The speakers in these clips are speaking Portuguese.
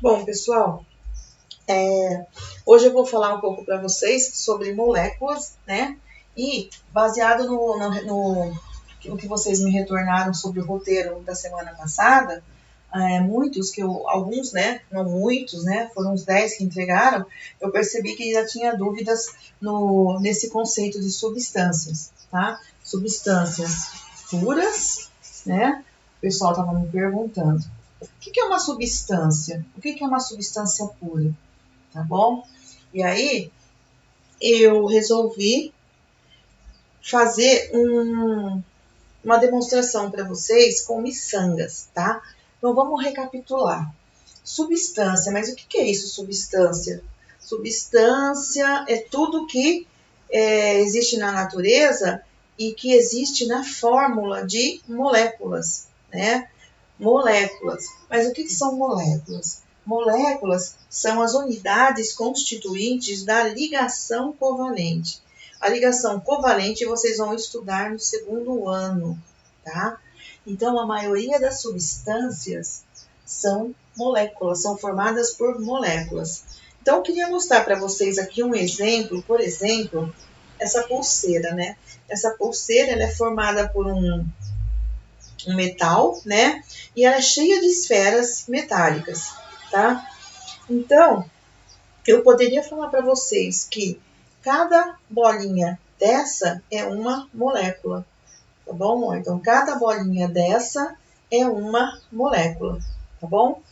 Bom, pessoal, hoje eu vou falar um pouco para vocês sobre moléculas, né? E baseado no que vocês me retornaram sobre o roteiro da semana passada, alguns, né? Não muitos, né? Foram uns 10 que entregaram, eu percebi que já tinha dúvidas nesse conceito de substâncias, tá? Substâncias puras, né? O pessoal estava me perguntando. O que é uma substância? O que é uma substância pura? Tá bom? E aí, eu resolvi fazer uma demonstração para vocês com miçangas, tá? Então, vamos recapitular. Substância, mas o que é isso, substância? Substância é tudo que existe na natureza e que existe na fórmula de moléculas, né? Moléculas. Mas o que são moléculas? Moléculas são as unidades constituintes da ligação covalente. A ligação covalente vocês vão estudar no segundo ano, tá? Então, a maioria das substâncias são moléculas, são formadas por moléculas. Então, eu queria mostrar para vocês aqui um exemplo, por exemplo, essa pulseira, né? Essa pulseira ela é formada por um metal, né? E ela é cheia de esferas metálicas, tá? Então, eu poderia falar para vocês que cada bolinha dessa é uma molécula, tá bom? Então, cada bolinha dessa é uma molécula, tá bom?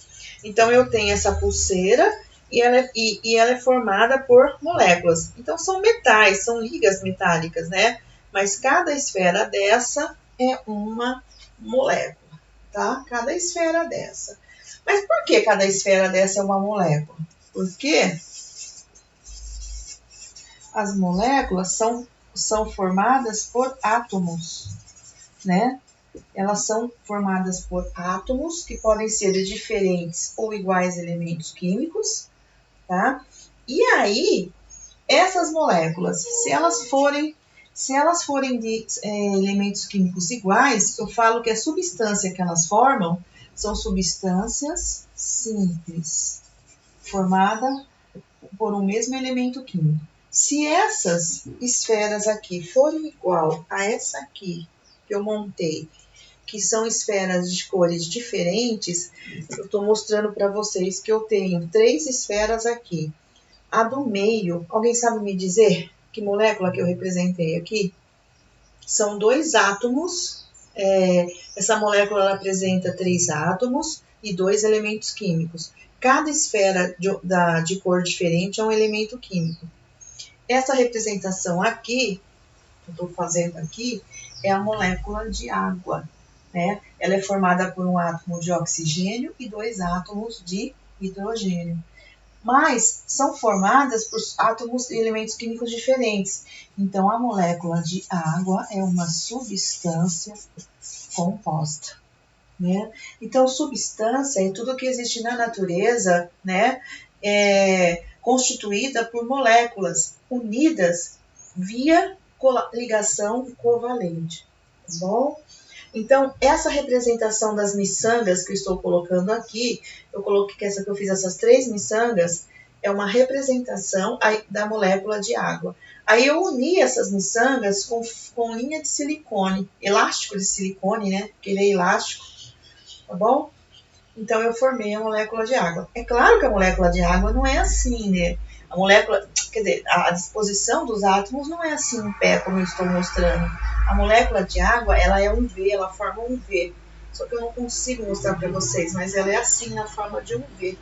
Então, eu tenho essa pulseira e ela é formada por moléculas. Então, são metais, são ligas metálicas, né? Mas cada esfera dessa é uma molécula, tá? Cada esfera dessa. Mas por que cada esfera dessa é uma molécula? Porque as moléculas são formadas por átomos, né? Elas são formadas por átomos que podem ser de diferentes ou iguais elementos químicos, tá? E aí, essas moléculas, se elas forem de elementos químicos iguais, eu falo que a substância que elas formam são substâncias simples, formada por um mesmo elemento químico. Se essas esferas aqui forem igual a essa aqui que eu montei, que são esferas de cores diferentes, eu estou mostrando para vocês que eu tenho 3 esferas aqui. A do meio, alguém sabe me dizer que molécula que eu representei aqui? São 2 átomos. Essa molécula ela apresenta 3 átomos e 2 elementos químicos. Cada esfera de cor diferente é um elemento químico. Essa representação aqui, que eu estou fazendo aqui, é a molécula de água, né? Ela é formada por um átomo de oxigênio e 2 átomos de hidrogênio. Mas são formadas por átomos e elementos químicos diferentes. Então, a molécula de água é uma substância composta, né? Então, substância é tudo que existe na natureza, né? Constituída por moléculas unidas via ligação covalente, tá bom? Então, essa representação das miçangas que eu estou colocando aqui, eu coloquei que essa que eu fiz essas 3 miçangas, é uma representação da molécula de água. Aí eu uni essas miçangas com linha de silicone, elástico de silicone, né? Porque ele é elástico, tá bom? Então eu formei a molécula de água. É claro que a molécula de água não é assim, né? A molécula, quer dizer, a disposição dos átomos não é assim em pé, como eu estou mostrando. A molécula de água, ela é um V, ela forma um V. Só que eu não consigo mostrar para vocês, mas ela é assim na forma de um V.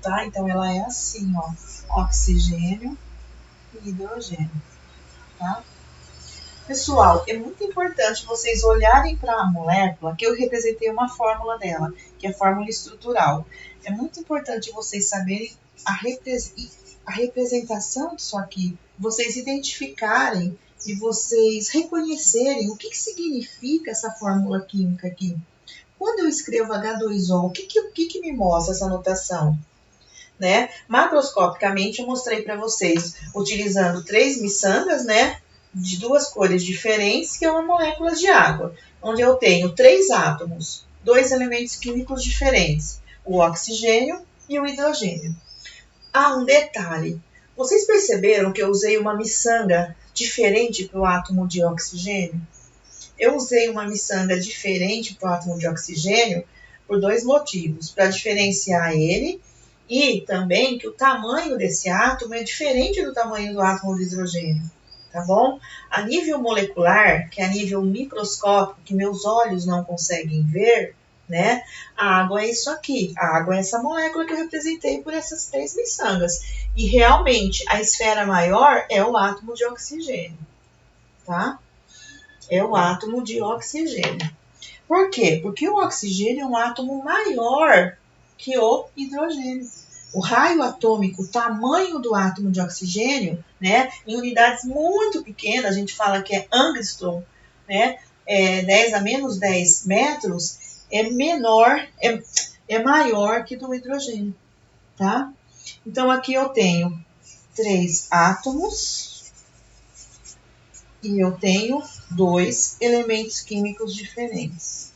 Tá? Então ela é assim, ó, oxigênio e hidrogênio, tá? Pessoal, é muito importante vocês olharem para a molécula, que eu representei uma fórmula dela, que é a fórmula estrutural. É muito importante vocês saberem a representação disso aqui, vocês identificarem e vocês reconhecerem o que significa essa fórmula química aqui. Quando eu escrevo H2O, o que me mostra essa notação? Né? Macroscopicamente, eu mostrei para vocês, utilizando 3 miçangas, né? De 2 cores diferentes, que é uma molécula de água, onde eu tenho 3 átomos, 2 elementos químicos diferentes, o oxigênio e o hidrogênio. Ah, um detalhe. Vocês perceberam que eu usei uma miçanga diferente para o átomo de oxigênio? Eu usei uma miçanga diferente para o átomo de oxigênio por dois motivos. Para diferenciar ele e também que o tamanho desse átomo é diferente do tamanho do átomo de hidrogênio. Tá bom? A nível molecular, que é a nível microscópico, que meus olhos não conseguem ver, né? A água é isso aqui. A água é essa molécula que eu representei por essas três miçangas. E realmente, a esfera maior é o átomo de oxigênio, tá? É o átomo de oxigênio. Por quê? Porque o oxigênio é um átomo maior que o hidrogênio. O raio atômico, o tamanho do átomo de oxigênio, né, em unidades muito pequenas, a gente fala que é angstrom, né, 10 a menos 10 metros, é menor, é maior que do hidrogênio, tá? Então, aqui eu tenho 3 átomos e eu tenho 2 elementos químicos diferentes.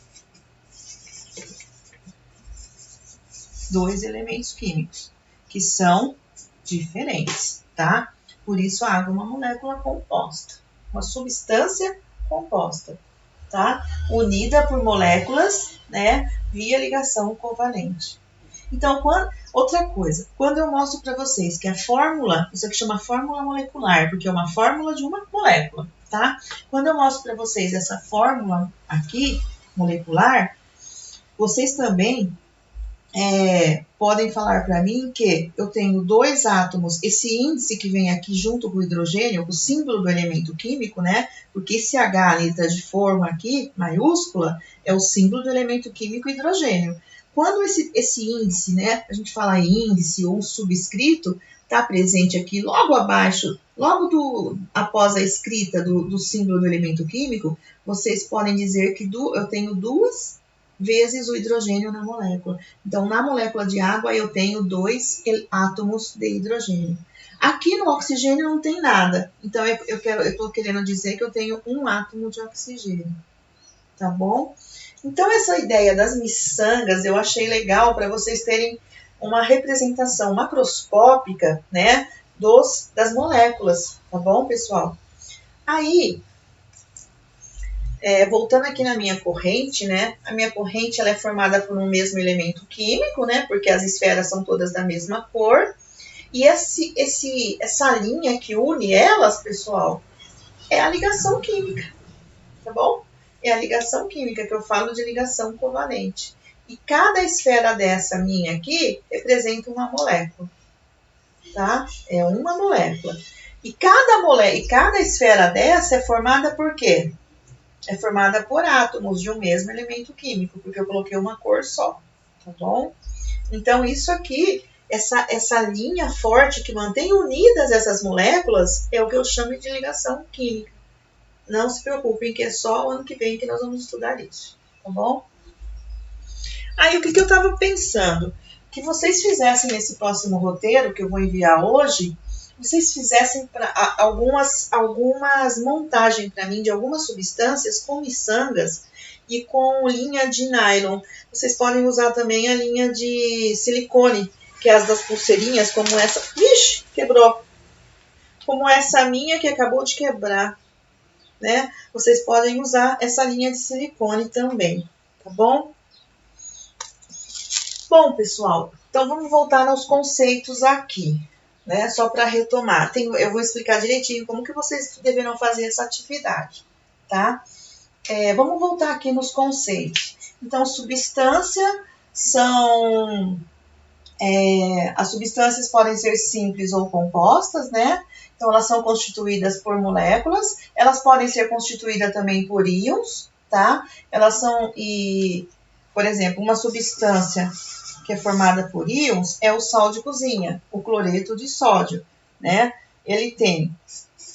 2 elementos químicos que são diferentes, tá? Por isso a água é uma molécula composta, uma substância composta, tá? Unida por moléculas, né, via ligação covalente. Então, outra coisa, quando eu mostro para vocês que a fórmula, isso aqui chama fórmula molecular, porque é uma fórmula de uma molécula, tá? Quando eu mostro para vocês essa fórmula aqui, molecular, vocês também podem falar para mim que eu tenho 2 átomos, esse índice que vem aqui junto com o hidrogênio, o símbolo do elemento químico, né? Porque esse H, letra de forma aqui, maiúscula, é o símbolo do elemento químico hidrogênio. Quando esse índice, né? A gente fala índice ou subscrito, está presente aqui logo abaixo, logo após a escrita do símbolo do elemento químico, vocês podem dizer que eu tenho 2 vezes o hidrogênio na molécula. Então, na molécula de água, eu tenho 2 átomos de hidrogênio. Aqui no oxigênio não tem nada. Então, eu estou querendo dizer que eu tenho 1 átomo de oxigênio. Tá bom? Então, essa ideia das miçangas eu achei legal para vocês terem uma representação macroscópica, né, das moléculas. Tá bom, pessoal? Aí, voltando aqui na minha corrente, né? A minha corrente ela é formada por um mesmo elemento químico, né? Porque as esferas são todas da mesma cor. E essa linha que une elas, pessoal, é a ligação química, tá bom? É a ligação química que eu falo de ligação covalente. E cada esfera dessa minha aqui representa uma molécula, tá? É uma molécula. E cada esfera dessa é formada por quê? É formada por átomos de um mesmo elemento químico, porque eu coloquei uma cor só, tá bom? Então, isso aqui, essa linha forte que mantém unidas essas moléculas, é o que eu chamo de ligação química. Não se preocupem que é só o ano que vem que nós vamos estudar isso, tá bom? Aí, o que eu estava pensando? Que vocês fizessem nesse próximo roteiro que eu vou enviar hoje, vocês fizessem algumas montagens para mim de algumas substâncias com miçangas e com linha de nylon. Vocês podem usar também a linha de silicone, que é as das pulseirinhas, como essa. Ixi, quebrou! Como essa minha que acabou de quebrar, né? Vocês podem usar essa linha de silicone também, tá bom? Bom, pessoal, então vamos voltar aos conceitos aqui. Né, só para retomar, eu vou explicar direitinho como que vocês deverão fazer essa atividade, tá? Vamos voltar aqui nos conceitos. Então, substância as substâncias podem ser simples ou compostas, né? Então, elas são constituídas por moléculas, elas podem ser constituídas também por íons, tá? Por exemplo, uma substância que é formada por íons, é o sal de cozinha, o cloreto de sódio, né?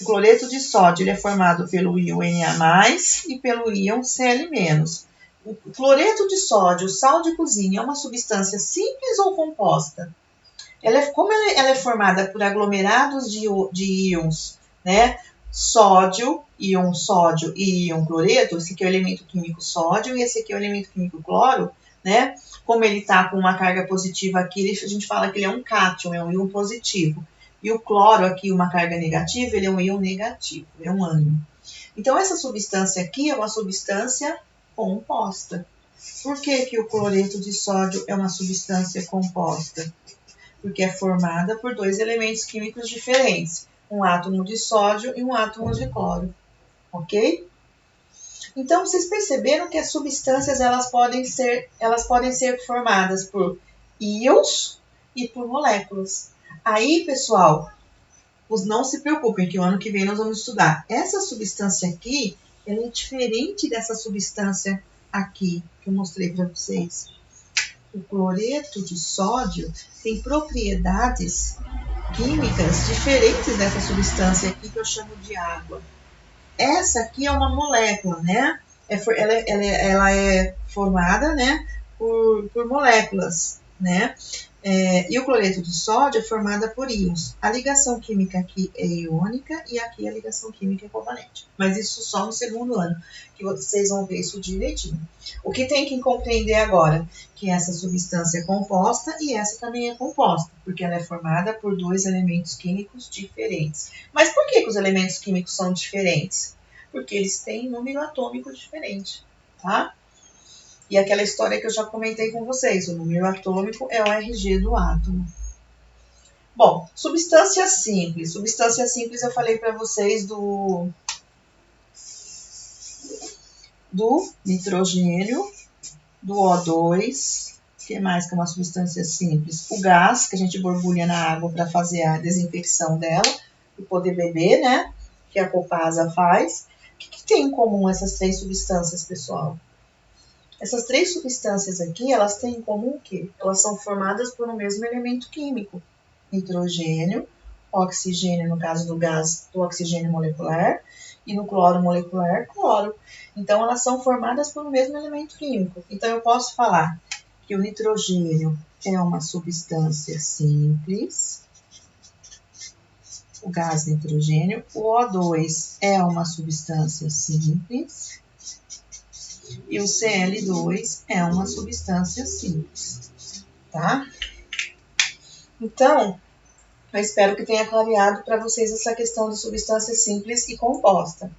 O cloreto de sódio, ele é formado pelo íon Na+, e pelo íon Cl-. O cloreto de sódio, o sal de cozinha, é uma substância simples ou composta? Como ela é formada por aglomerados de íons, né? Sódio e íon cloreto, esse aqui é o elemento químico sódio e esse aqui é o elemento químico cloro, né? como ele está com uma carga positiva aqui, a gente fala que ele é um cátion, é um íon positivo. E o cloro aqui, uma carga negativa, ele é um íon negativo, é um ânion. Então, essa substância aqui é uma substância composta. Por que que o cloreto de sódio é uma substância composta? Porque é formada por dois elementos químicos diferentes, um átomo de sódio e um átomo de cloro, ok? Então, vocês perceberam que as substâncias elas podem ser formadas por íons e por moléculas. Aí, pessoal, não se preocupem que o ano que vem nós vamos estudar. Essa substância aqui, ela é diferente dessa substância aqui que eu mostrei para vocês. O cloreto de sódio tem propriedades químicas diferentes dessa substância aqui que eu chamo de água. Essa aqui é uma molécula, né? Ela é formada, né, por moléculas, né? E o cloreto de sódio é formada por íons. A ligação química aqui é iônica e aqui a ligação química é covalente. Mas isso só no segundo ano, que vocês vão ver isso direitinho. O que tem que compreender agora? Que essa substância é composta e essa também é composta, porque ela é formada por dois elementos químicos diferentes. Mas por que os elementos químicos são diferentes? Porque eles têm número atômico diferente, tá? E aquela história que eu já comentei com vocês, o número atômico é o RG do átomo. Bom, substância simples. Substância simples eu falei para vocês do nitrogênio, do O2, o que mais que é uma substância simples? O gás, que a gente borbulha na água para fazer a desinfecção dela e poder beber, né? Que a Copasa faz. O que tem em comum essas três substâncias, pessoal? Essas três substâncias aqui, elas têm em comum o quê? Elas são formadas por um mesmo elemento químico. Nitrogênio, oxigênio, no caso do gás, do oxigênio molecular, e no cloro molecular, cloro. Então, elas são formadas por um mesmo elemento químico. Então, eu posso falar que o nitrogênio é uma substância simples, o gás nitrogênio, o O2 é uma substância simples, e o Cl2 é uma substância simples, tá? Então, eu espero que tenha clareado para vocês essa questão de substância simples e composta,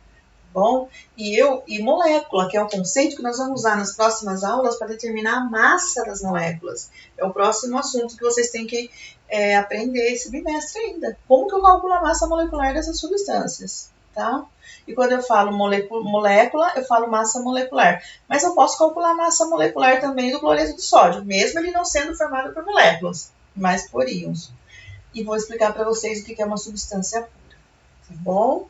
bom? E molécula, que é um conceito que nós vamos usar nas próximas aulas para determinar a massa das moléculas. É o próximo assunto que vocês têm que aprender esse bimestre ainda. Como que eu calculo a massa molecular dessas substâncias, tá? E quando eu falo molécula, eu falo massa molecular. Mas eu posso calcular a massa molecular também do cloreto de sódio, mesmo ele não sendo formado por moléculas, mas por íons. E vou explicar para vocês o que é uma substância pura, tá bom?